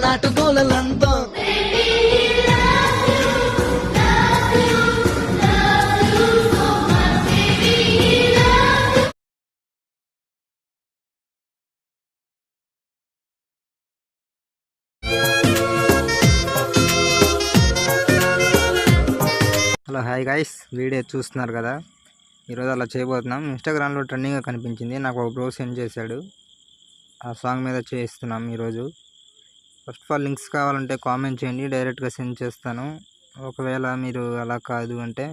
నాటుకోలంతా hello hi guys, video చూస్తున్నారు కదా. ఈరోజు అలా చేయబోతున్నాం. ఇన్స్టాగ్రామ్లో ట్రెండింగ్గా కనిపించింది, నాకు ఒక బ్రో సెండ్ చేశాడు. ఆ సాంగ్ మీద చేస్తున్నాం ఈరోజు. ఫస్ట్ ఆఫ్ ఆల్ లింక్స్ కావాలంటే కామెంట్ చేయండి, డైరెక్ట్గా సెండ్ చేస్తాను. ఒకవేళ మీరు అలా కాదు అంటే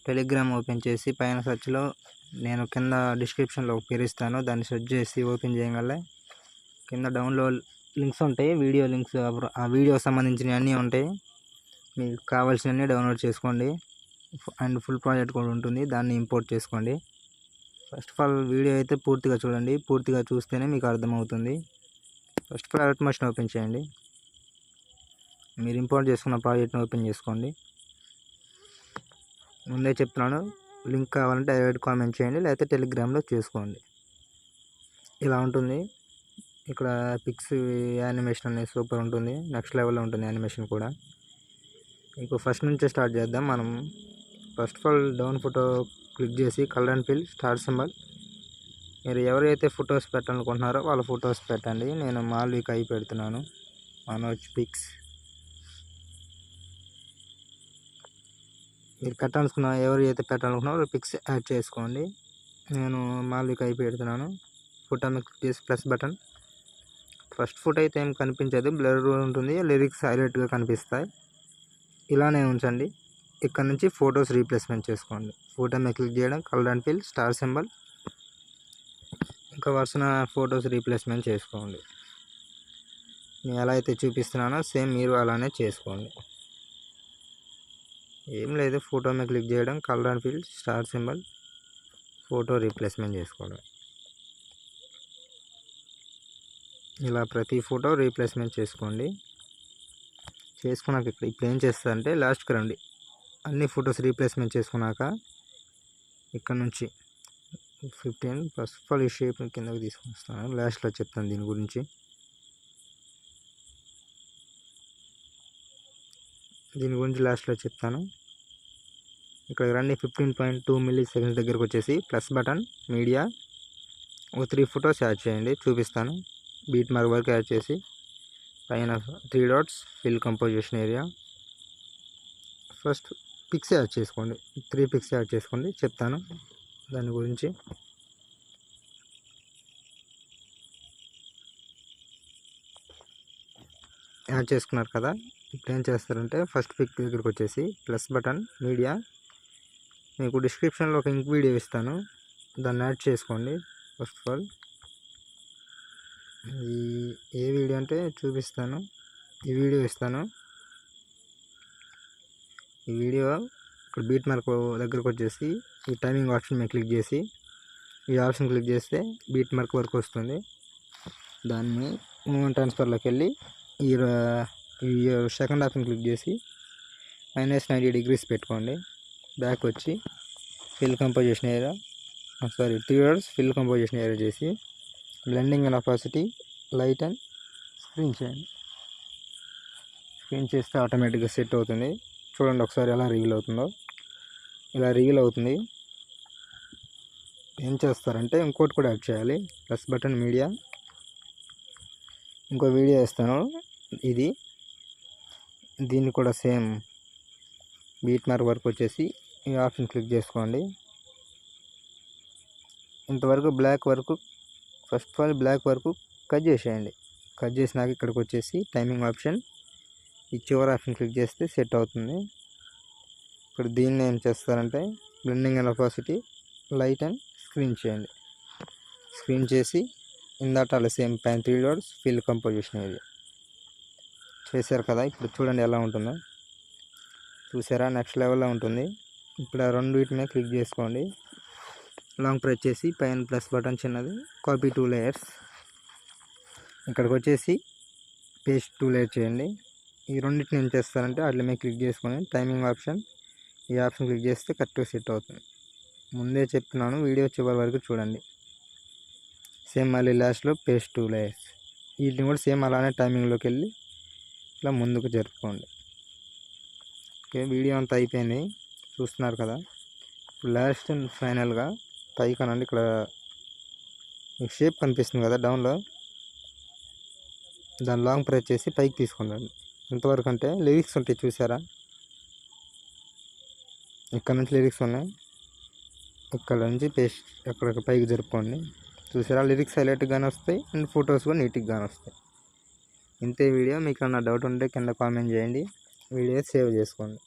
టెలిగ్రామ్ ఓపెన్ చేసి పైన సెర్చ్లో నేను కింద డిస్క్రిప్షన్లో పేరుస్తాను, దాన్ని సెర్చ్ చేసి ఓపెన్ చేయగలే కింద డౌన్లోడ్ లింక్స్ ఉంటాయి, వీడియో లింక్స్. ఆ వీడియో సంబంధించినవి అన్నీ ఉంటాయి, మీకు కావాల్సినవన్నీ డౌన్లోడ్ చేసుకోండి. అండ్ ఫుల్ ప్రాజెక్ట్ కూడా ఉంటుంది, దాన్ని ఇంపోర్ట్ చేసుకోండి. ఫస్ట్ ఆఫ్ ఆల్ వీడియో అయితే పూర్తిగా చూడండి, పూర్తిగా చూస్తేనే మీకు అర్థమవుతుంది. First of all alert motion open చేయండి, మీరు ఇంపోర్ట్ చేసుకున్న ప్రాజెక్ట్ని ఓపెన్ చేసుకోండి. ముందే చెప్తున్నాను, లింక్ కావాలంటే డైరెక్ట్ కామెంట్ చేయండి, లేకపోతే టెలిగ్రామ్లో చేసుకోండి. ఇలా ఉంటుంది. ఇక్కడ పిక్స్ యానిమేషన్ అనేది సూపర్ ఉంటుంది, నెక్స్ట్ లెవెల్లో ఉంటుంది యానిమేషన్ కూడా. మీకు ఫస్ట్ నుంచే స్టార్ట్ చేద్దాం మనం. First of all down photo click చేసి colour and fill star symbol. మీరు ఎవరైతే ఫొటోస్ పెట్టాలనుకుంటున్నారో వాళ్ళ ఫొటోస్ పెట్టండి. నేను మాల్విక అయి పెడుతున్నాను, మనోజ్ పిక్స్. మీరు ఎవరైతే పెట్టాలనుకున్నారో పిక్స్ యాడ్ చేసుకోండి. నేను మాల్విక అయి పెడుతున్నాను. ఫోటో మీద క్లిక్ చేసి ప్లస్ బటన్. ఫస్ట్ ఫోటో అయితే ఏం కనిపించదు, బ్లర్ ఉంటుంది, లిరిక్స్ హైలైట్గా కనిపిస్తాయి. ఇలానే ఉంచండి. ఇక్కడ నుంచి ఫొటోస్ రీప్లేస్మెంట్ చేసుకోండి. ఫోటో మీద క్లిక్ చేయడం, colour and fill star symbol. ఇంకా వరుసన ఫొటోస్ రీప్లేస్మెంట్ చేసుకోండి. నేను ఎలా అయితే చూపిస్తున్నానో సేమ్ మీరు అలానే చేసుకోండి. ఏం లేదు, ఫోటో మీద క్లిక్ చేయడం, colour and fill star symbol, photo replacement చేసుకోవడం. ఇలా ప్రతి ఫోటో రీప్లేస్మెంట్ చేసుకోండి. చేసుకున్నాక ఇప్పుడు ఏం చేస్తారంటే లాస్ట్కి రండి. అన్ని ఫొటోస్ రీప్లేస్మెంట్ చేసుకున్నాక ఇక్కడ నుంచి 15 ఫస్ట్ ఆఫ్ ఆల్ ఈ షేప్ కిందకి తీసుకొని వస్తాను, లాస్ట్లో చెప్తాను దీని గురించి. లాస్ట్లో చెప్తాను. ఇక్కడ రండి, 15.2 మిల్లీ సెకండ్స్ దగ్గరకు వచ్చేసి ప్లస్ బటన్ మీడియా ఒక 3 ఫొటోస్ యాడ్ చేయండి, చూపిస్తాను. బీట్ మార్క్ వరకు యాడ్ చేసి పైన 3 dots fill composition area. First pics add చేసుకోండి, 3 పిక్స్ యాడ్ చేసుకోండి, చెప్తాను దాని గురించి. యాడ్ చేసుకున్నారు కదా. ఇప్పుడు ఏం చేస్తారంటే ఫస్ట్ పిక్ దగ్గరికి వచ్చేసి ప్లస్ బటన్ మీడియా. మీకు డిస్క్రిప్షన్లో ఒక ఇంక్ వీడియో ఇస్తాను, దాన్ని యాడ్ చేసుకోండి. First of all A video అంటే చూపిస్తాను, ఈ వీడియో ఇస్తాను. ఈ వీడియో ఇక్కడ బీట్ మార్క్ దగ్గరకు వచ్చేసి ఈ టైమింగ్ ఆప్షన్ మీద క్లిక్ చేసి ఈ ఆప్షన్ క్లిక్ చేస్తే బీట్ మార్క్ వరకు వస్తుంది. దాన్ని మూమెంట్ ట్రాన్స్ఫర్లోకి వెళ్ళి ఈ సెకండ్ ఆప్షన్ క్లిక్ చేసి -90 డిగ్రీస్ పెట్టుకోండి. బ్యాక్ వచ్చి fill composition area, 3 dots fill composition area చేసి blending and opacity, light and screen చేయండి. స్క్రీన్ చేస్తే ఆటోమేటిక్గా సెట్ అవుతుంది. చూడండి ఒకసారి ఎలా రివీల్ అవుతుందో. ఇలా రివీల్ అవుతుంది. ఏం చేస్తారంటే ఇంకోటి కూడా యాడ్ చేయాలి, ప్లస్ బటన్ మీడియా. ఇంకో వీడియో వేస్తాను, దీన్ని కూడా సేమ్ బీట్ మార్క్ వరకు వచ్చేసి ఈ ఆప్షన్ క్లిక్ చేసుకోండి. ఇంతవరకు బ్లాక్ వరకు, ఫస్ట్ ఆఫ్ ఆల్ బ్లాక్ వరకు కట్ చేసేయండి. కట్ చేసినాక ఇక్కడికి వచ్చేసి టైమింగ్ ఆప్షన్, ఈ చివరి ఆప్షన్ క్లిక్ చేస్తే సెట్ అవుతుంది. ఇప్పుడు దీన్ని ఏం చేస్తారంటే blending and opacity, light and screen చేయండి. స్క్రీన్ చేసి ఇందాక సేమ్ పైన 3 డాట్స్ ఫిల్ కంపోజిషన్ ఏరియా చేశారు కదా. ఇప్పుడు చూడండి ఎలా ఉంటుందో. చూసారా, నెక్స్ట్ లెవెల్లో ఉంటుంది. ఇప్పుడు ఆ రెండింటినే క్లిక్ చేసుకోండి, లాంగ్ ప్రెస్ చేసి పైన ప్లస్ బటన్ చిన్నది, కాపీ 2 లేయర్స్. ఇక్కడికి వచ్చేసి పేస్ట్ 2 లేయర్ చేయండి. ఈ రెండింటిని ఏం చేస్తారంటే వాటి మీద క్లిక్ చేసుకొని టైమింగ్ ఆప్షన్, ఈ ఆప్షన్ క్లిక్ చేస్తే కరెక్ట్గా సెట్ అవుతుంది. ముందే చెప్తున్నాను, వీడియో చివరి వరకు చూడండి. సేమ్ మళ్ళీ లాస్ట్లో పేస్ట్ 2 లేయర్స్. వీటిని కూడా సేమ్ అలానే టైమింగ్లోకి వెళ్ళి ఇట్లా ముందుకు జరుపుకోండి. ఓకే, వీడియో అంతా అయిపోయింది చూస్తున్నారు కదా. ఇప్పుడు లాస్ట్ అండ్ ఫైనల్గా పైకి అనండి, ఇక్కడ మీకు షేప్ కనిపిస్తుంది కదా డౌన్లో, దాన్ని లాంగ్ ప్రెస్ చేసి పైకి తీసుకుండండి. ఎంతవరకు అంటే లిరిక్స్ ఉంటాయి చూసారా, ఇక్కడ నుంచి లిరిక్స్ ఉన్నాయి, ఇక్కడ నుంచి పేస్ట్ ఎక్కడికి పైకి జరుపుకోండి. చూసారా, లిరిక్స్ హైలైట్గానే వస్తాయి అండ్ ఫొటోస్ కూడా నీట్గానే వస్తాయి. ఇంతే వీడియో. మీకు ఏమైనా డౌట్ ఉంటే కింద కామెంట్ చేయండి, వీడియో సేవ్ చేసుకోండి.